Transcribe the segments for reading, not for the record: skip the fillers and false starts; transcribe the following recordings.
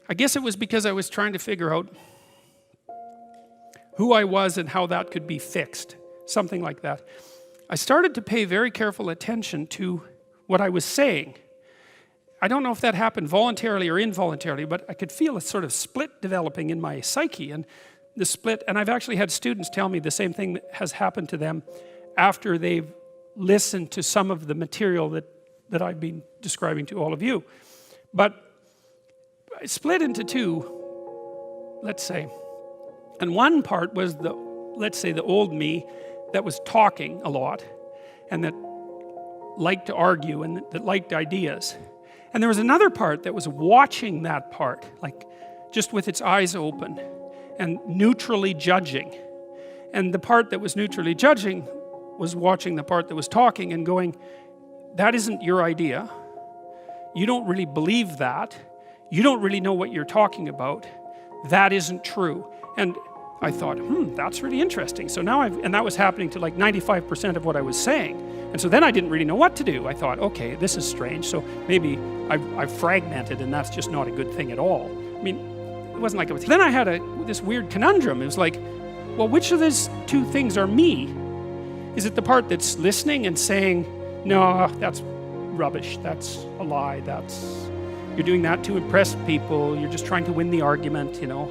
I guess it was because I was trying to figure out who I was and how that could be fixed, something like that. I started to pay very careful attention to what I was saying. I don't know if that happened voluntarily or involuntarily, but I could feel a sort of split developing in my psyche, and the split, and I've actually had students tell me the same thing that has happened to them after they've listened to some of the material that I've been describing to all of you. But I split into two, let's say. And one part was let's say the old me that was talking a lot and that liked to argue and that liked ideas. And there was another part that was watching that part, like just with its eyes open and neutrally judging. And the part that was neutrally judging was watching the part that was talking and going, that isn't your idea. You don't really believe that. You don't really know what you're talking about. That isn't true. And I thought, that's really interesting. So now and that was happening to like 95% of what I was saying. And so then I didn't really know what to do. I thought, okay, this is strange. So maybe I've fragmented and that's just not a good thing at all. I mean, it wasn't like it was. Then I had this weird conundrum. It was like, well, which of these two things are me? Is it the part that's listening and saying, no, that's rubbish, that's a lie, you're doing that to impress people, you're just trying to win the argument, you know?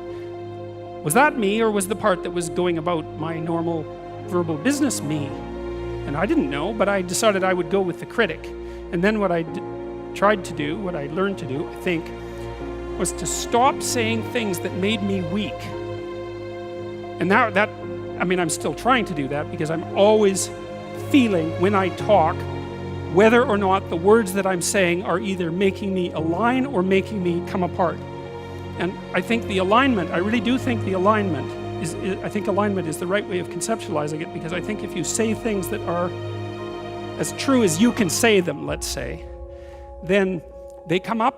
Was that me, or was the part that was going about my normal verbal business me? And I didn't know, but I decided I would go with the critic. And then what I tried to do, what I learned to do, I think, was to stop saying things that made me weak. And now I mean, I'm still trying to do that because I'm always feeling when I talk whether or not the words that I'm saying are either making me align or making me come apart. And I think the alignment, I really do think the alignment I think alignment is the right way of conceptualizing it, because I think if you say things that are as true as you can say them, let's say, then they come out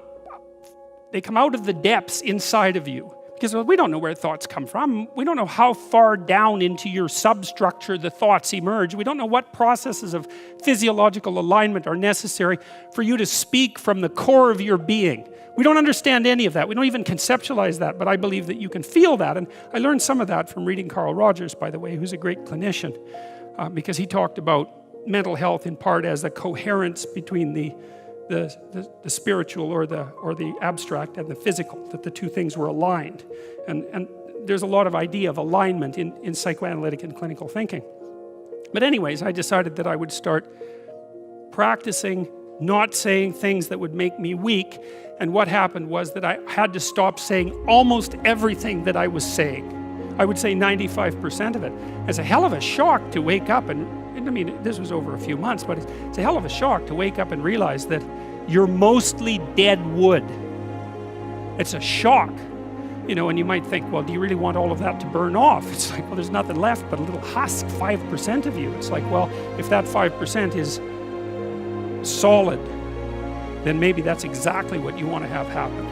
of the depths inside of you. Because we don't know where thoughts come from. We don't know how far down into your substructure the thoughts emerge. We don't know what processes of physiological alignment are necessary for you to speak from the core of your being. We don't understand any of that. We don't even conceptualize that, but I believe that you can feel that. And I learned some of that from reading Carl Rogers, by the way, who's a great clinician, because he talked about mental health in part as a coherence between the spiritual or the abstract and the physical, that the two things were aligned. And there's a lot of idea of alignment in psychoanalytic and clinical thinking. But anyways, I decided that I would start practicing not saying things that would make me weak. And what happened was that I had to stop saying almost everything that I was saying. I would say 95% of it. It's a hell of a shock to wake up and I mean, this was over a few months, but it's a hell of a shock to wake up and realize that you're mostly dead wood. It's a shock, you know, and you might think, well, do you really want all of that to burn off? It's like, well, there's nothing left but a little husk, 5% of you. It's like, well, if that 5% is solid, then maybe that's exactly what you want to have happen.